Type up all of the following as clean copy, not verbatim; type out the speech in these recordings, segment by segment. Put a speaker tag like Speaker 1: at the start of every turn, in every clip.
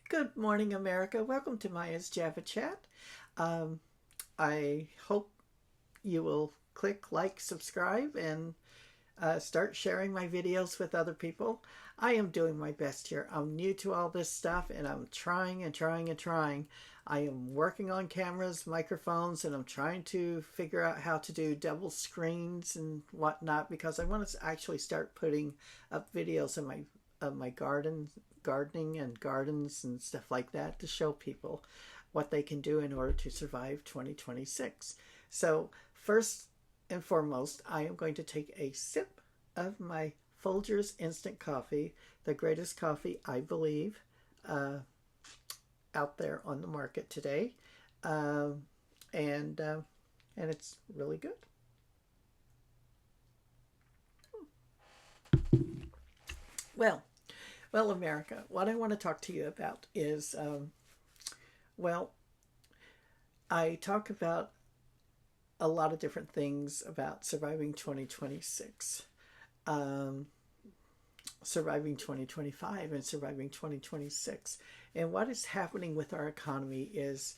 Speaker 1: Good morning, America. Welcome to Maya's Java Chat. Um, I hope you will click like, subscribe, and start sharing my videos with other people. I am doing my best here. I'm new to all this stuff, and I'm trying and trying and trying. I am working on cameras, microphones, and I'm trying to figure out how to do double screens and whatnot because I want to actually start putting up videos of my gardening and gardens and stuff like that to show people what they can do in order to survive 2026. So first and foremost, I am going to take a sip of my Folgers instant coffee, the greatest coffee I believe out there on the market today, um, and uh, and it's really good. Well, well, America, what I want to talk to you about is, well, I talk about a lot of different things about surviving 2026, um, surviving 2025, and surviving 2026. And what is happening with our economy is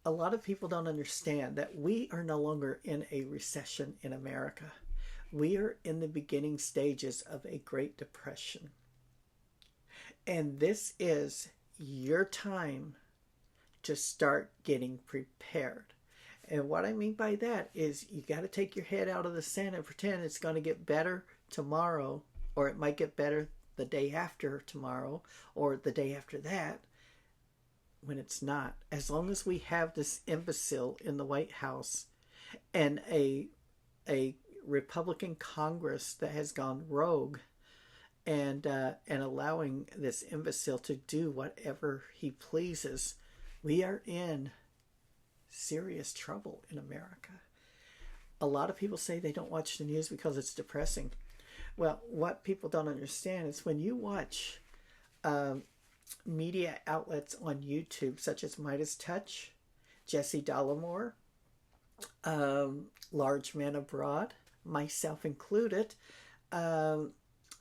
Speaker 1: a lot of people don't understand that we are no longer in a recession in America. We are in the beginning stages of a Great Depression. And this is your time to start getting prepared. And what I mean by that is you got to take your head out of the sand and pretend it's going to get better tomorrow, or it might get better the day after tomorrow, or the day after that, when it's not. As long as we have this imbecile in the White House and a Republican Congress that has gone rogue and allowing this imbecile to do whatever he pleases, we are in serious trouble in America. A lot of people say they don't watch the news because it's depressing. Well, what people don't understand is when you watch media outlets on YouTube, such as Midas Touch, Jesse Dollamore, Large Man Abroad, myself included,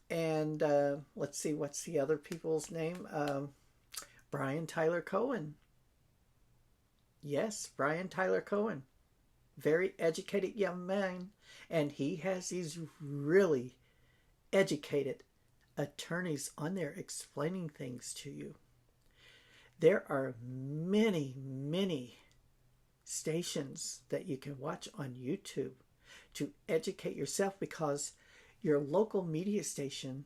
Speaker 1: and let's see, what's the other people's name? Brian Tyler Cohen. Yes, Brian Tyler Cohen. Very educated young man. And he has these really educated attorneys on there explaining things to you. There are many, many stations that you can watch on YouTube to educate yourself because your local media station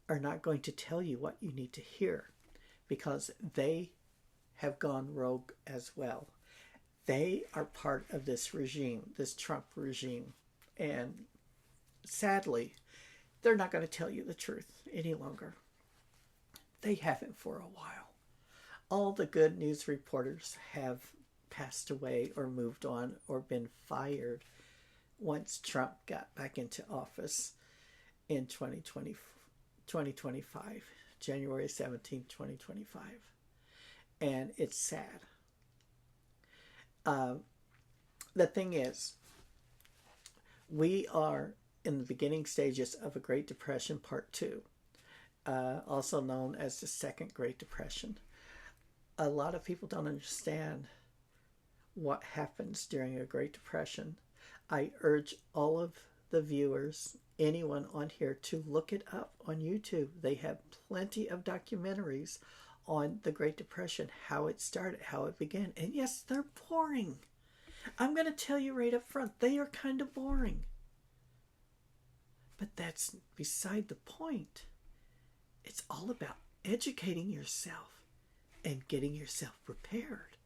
Speaker 1: are not going to tell you what you need to hear because they have gone rogue as well. They are part of this regime, this Trump regime. And sadly, they're not going to tell you the truth any longer. They haven't for a while. All the good news reporters have passed away or moved on or been fired once Trump got back into office in 2025, January 17, 2025. And it's sad. The thing is, we are in the beginning stages of a Great Depression Part 2, also known as the Second Great Depression. A lot of people don't understand what happens during a Great Depression. I urge all of the viewers, anyone on here, to look it up on YouTube. They have plenty of documentaries on the Great Depression, how it started, how it began. And yes, they're boring. I'm going to tell you right up front, they are kind of boring. But that's beside the point. It's all about educating yourself and getting yourself prepared.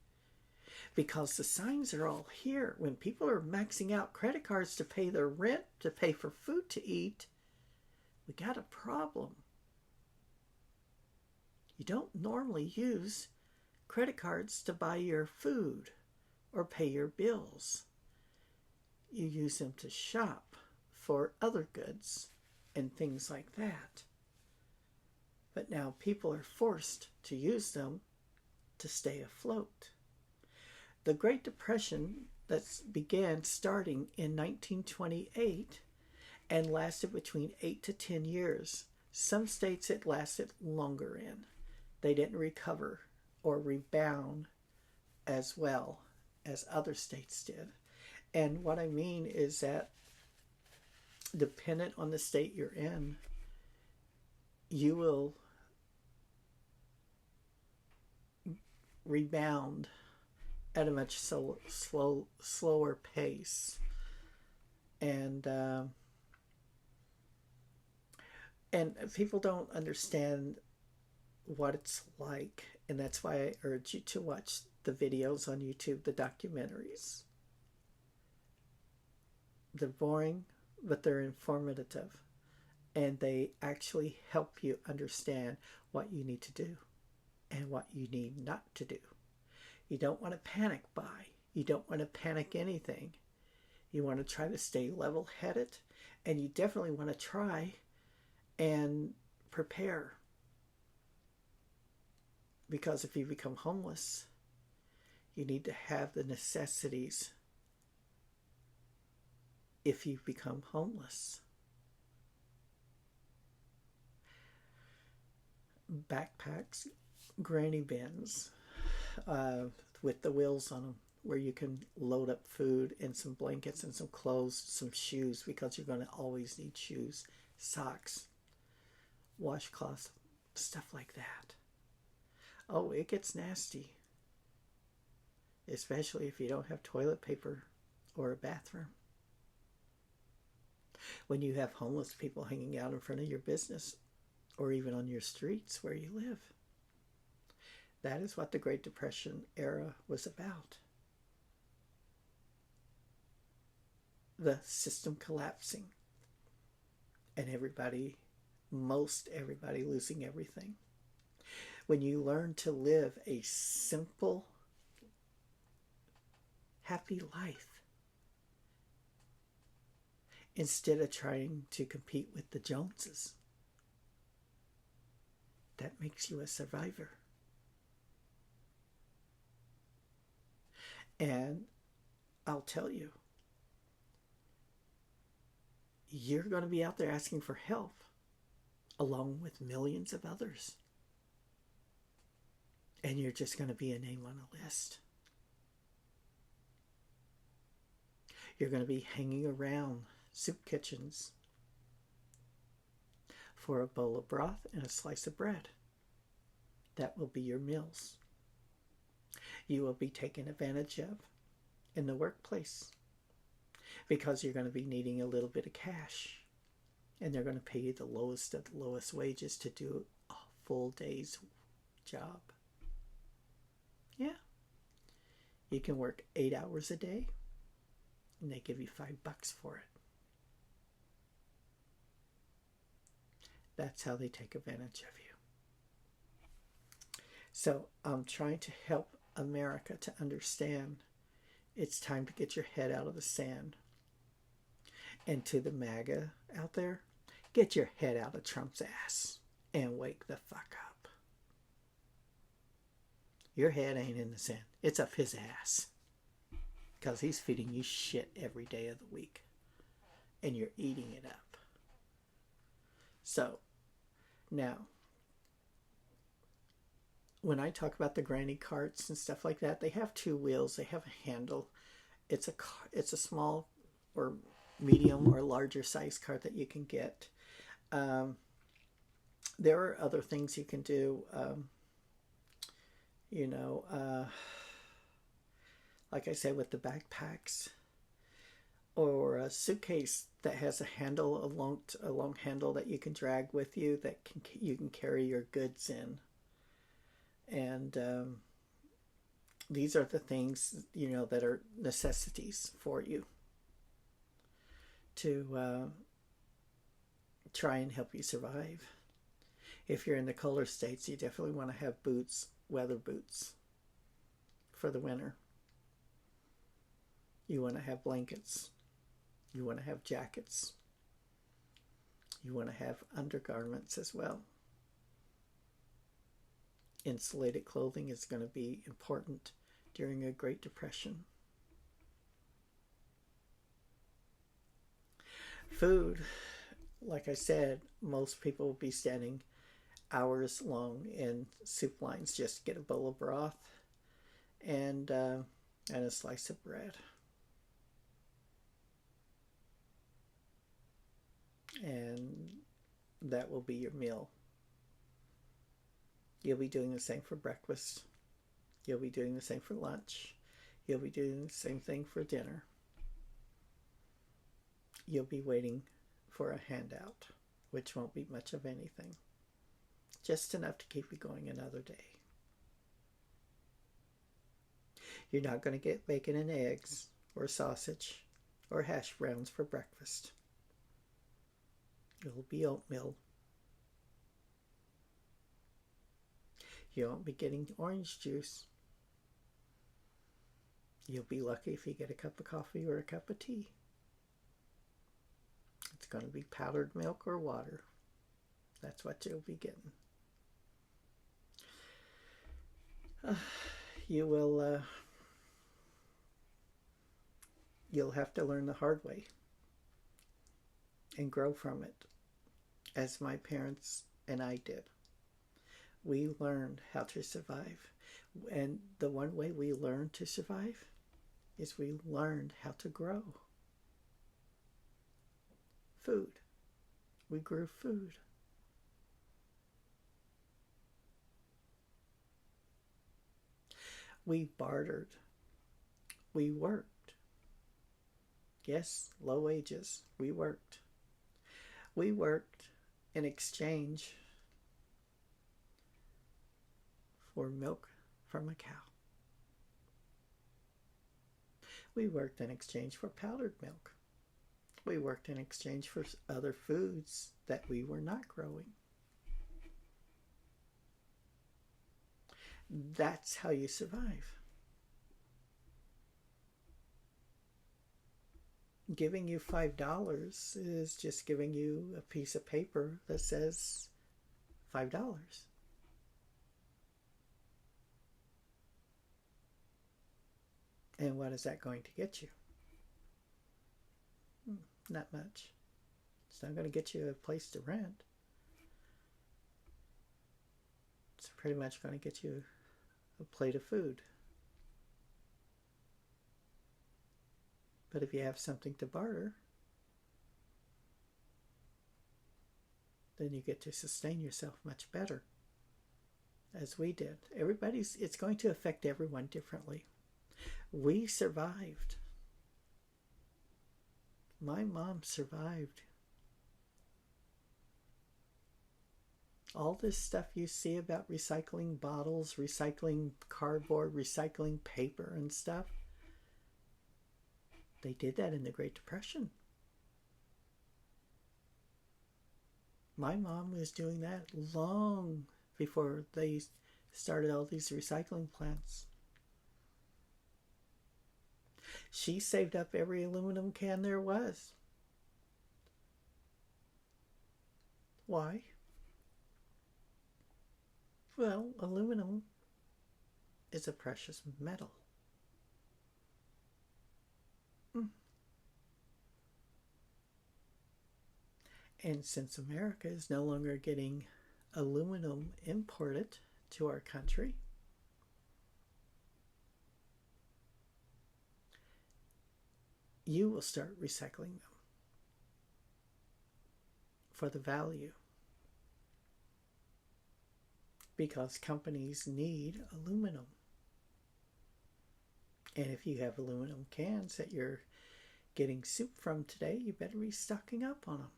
Speaker 1: Because the signs are all here. When people are maxing out credit cards to pay their rent, to pay for food to eat, we got a problem. You don't normally use credit cards to buy your food or pay your bills. You use them to shop for other goods and things like that. But now people are forced to use them to stay afloat. The Great Depression that began starting in 1928 and lasted between 8 to 10 years. Some states it lasted longer in. They didn't recover or rebound as well as other states did. And what I mean is that dependent on the state you're in, you will rebound at a much slower pace. And people don't understand what it's like, and that's why I urge you to watch the videos on YouTube, the documentaries. They're boring, but they're informative, and they actually help you understand what you need to do and what you need not to do. You don't want to panic buy. You don't want to panic anything. You want to try to stay level-headed, and you definitely want to try and prepare. Because if you become homeless, you need to have the necessities if you become homeless. Backpacks, granny bins with the wheels on them, where you can load up food and some blankets and some clothes, some shoes, because you're going to always need shoes, socks, washcloths, stuff like that. Oh, it gets nasty, especially if you don't have toilet paper or a bathroom. When you have homeless people hanging out in front of your business or even on your streets where you live. That is what the Great Depression era was about. The system collapsing and most everybody losing everything. When you learn to live a simple, happy life instead of trying to compete with the Joneses, that makes you a survivor. And I'll tell you, you're going to be out there asking for help along with millions of others. And you're just going to be a name on a list. You're going to be hanging around soup kitchens for a bowl of broth and a slice of bread. That will be your meals. You will be taken advantage of in the workplace because you're going to be needing a little bit of cash, and they're going to pay you the lowest of the lowest wages to do a full day's job. Yeah. You can work 8 hours a day, and they give you $5 for it. That's how they take advantage of you. So I'm trying to help America to understand it's time to get your head out of the sand. And to the Maga out there, get your head out of Trump's ass and wake the fuck up. Your head ain't in the sand. It's up his ass. Because he's feeding you shit every day of the week. And you're eating it up. So, now, when I talk about the granny carts and stuff like that, they have 2 wheels. They have a handle. It's a small or medium or larger size cart that you can get. There are other things you can do. Like I said, with the backpacks, or a suitcase that has a handle, a long handle that you can drag with you, that you can carry your goods in. And these are the things, that are necessities for you to try and help you survive. If you're in the colder states, you definitely want to have boots, weather boots, for the winter. You want to have blankets. You want to have jackets. You want to have undergarments as well. Insulated clothing is going to be important during a Great Depression. Food, like I said, most people will be standing hours long in soup lines just to get a bowl of broth and uh, and a slice of bread. And that will be your meal. You'll be doing the same for breakfast. You'll be doing the same for lunch. You'll be doing the same thing for dinner. You'll be waiting for a handout, which won't be much of anything. Just enough to keep you going another day. You're not going to get bacon and eggs or sausage or hash browns for breakfast. It'll be oatmeal. You won't be getting orange juice. You'll be lucky if you get a cup of coffee or a cup of tea. It's going to be powdered milk or water. That's what you'll be getting. You'll have to learn the hard way and grow from it, as my parents and I did. We learned how to survive. And the one way we learned to survive is we learned how to grow food. We grew food. We bartered. We worked. Yes, low wages. We worked. We worked in exchange for milk from a cow. We worked in exchange for powdered milk. We worked in exchange for other foods that we were not growing. That's how you survive. Giving you $5 is just giving you a piece of paper that says $5. And what is that going to get you? Not much. It's not going to get you a place to rent. It's pretty much going to get you a plate of food. But if you have something to barter, then you get to sustain yourself much better, as we did. It's going to affect everyone differently. We survived. My mom survived. All this stuff you see about recycling bottles, recycling cardboard, recycling paper and stuff, they did that in the Great Depression. My mom was doing that long before they started all these recycling plants. She saved up every aluminum can there was. Why? Well, aluminum is a precious metal. And since America is no longer getting aluminum imported to our country, you will start recycling them for the value, because companies need aluminum. And if you have aluminum cans that you're getting soup from today, you better be stocking up on them,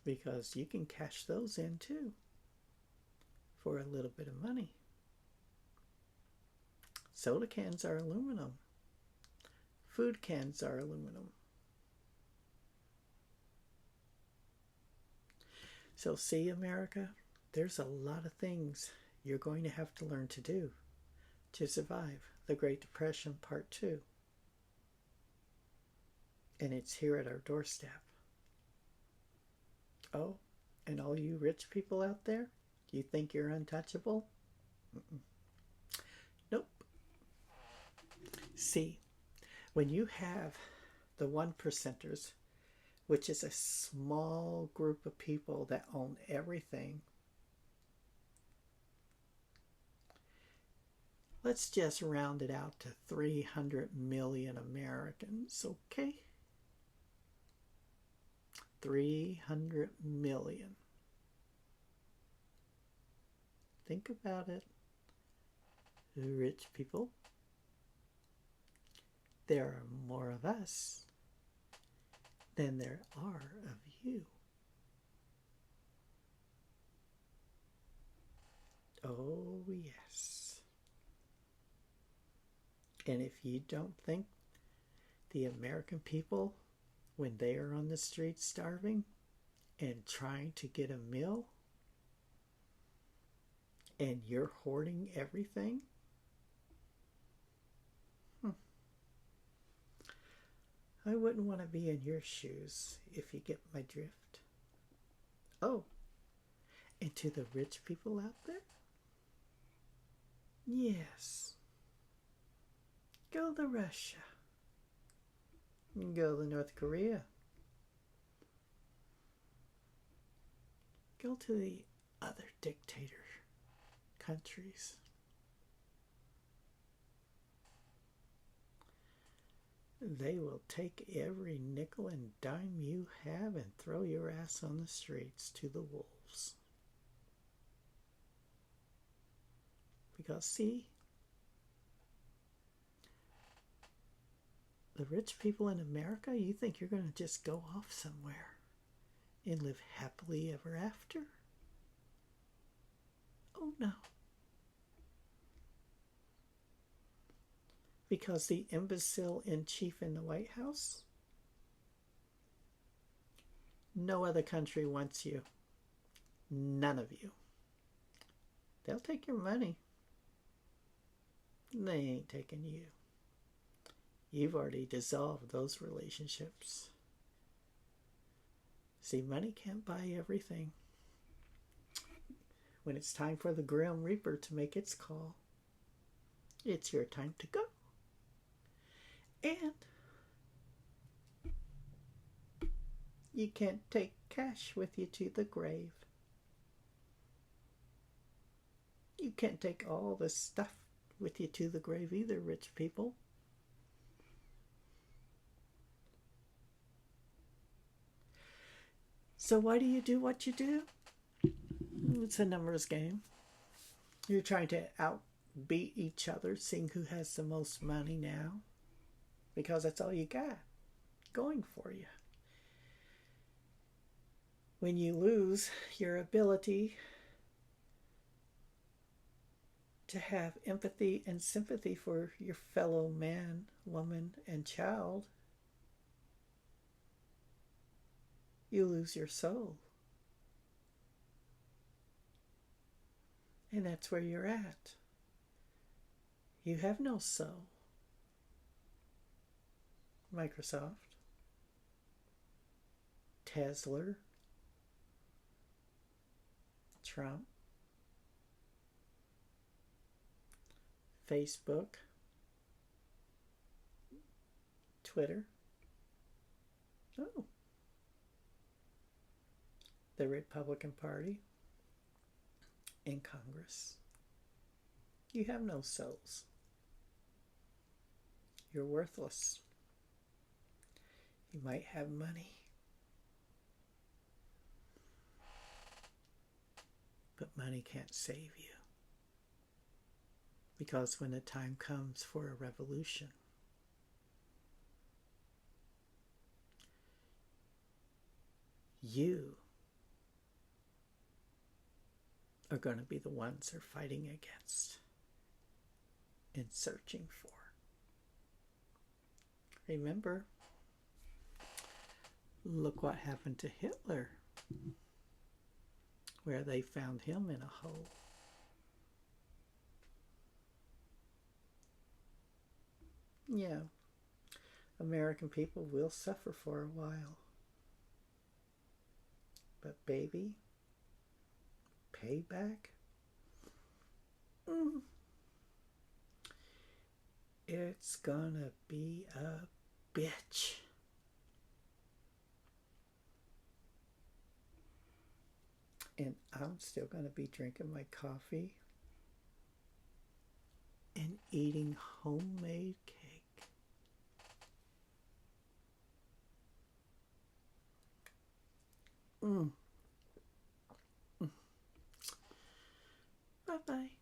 Speaker 1: because you can cash those in too for a little bit of money. Soda cans are aluminum. Food cans are aluminum. So see, America, there's a lot of things you're going to have to learn to do to survive the Great Depression Part 2. And it's here at our doorstep. Oh, and all you rich people out there, you think you're untouchable? Nope. See, when you have the 1%ers, which is a small group of people that own everything, Let's just round it out to 300 million Americans, okay? 300 million. Think about it. The rich people. There are more of us than there are of you. Oh, yes. And if you don't think the American people, when they are on the streets starving and trying to get a meal, and you're hoarding everything, I wouldn't want to be in your shoes, if you get my drift. Oh, and to the rich people out there, yes, go to Russia, go to North Korea, go to the other dictator countries. They will take every nickel and dime you have and throw your ass on the streets to the wolves. Because, see, the rich people in America, you think you're going to just go off somewhere and live happily ever after? Oh, no. Because the imbecile in chief in the White House, no other country wants you. None of you. They'll take your money. They ain't taking you. You've already dissolved those relationships. See, money can't buy everything. When it's time for the Grim Reaper to make its call, it's your time to go. And you can't take cash with you to the grave. You can't take all the stuff with you to the grave either, rich people. So why do you do what you do? It's a numbers game. You're trying to outbeat each other, seeing who has the most money now. Because that's all you got going for you. When you lose your ability to have empathy and sympathy for your fellow man, woman, and child, you lose your soul. And that's where you're at. You have no soul. Microsoft, Tesla, Trump, Facebook, Twitter. Oh. The Republican Party in Congress. You have no souls. You're worthless. You might have money, but money can't save you. Because when the time comes for a revolution, you are going to be the ones they're fighting against and searching for. Remember, look what happened to Hitler, where they found him in a hole. Yeah, American people will suffer for a while. But baby, payback? It's gonna be a bitch. And I'm still gonna be drinking my coffee and eating homemade cake. Mm. Bye-bye.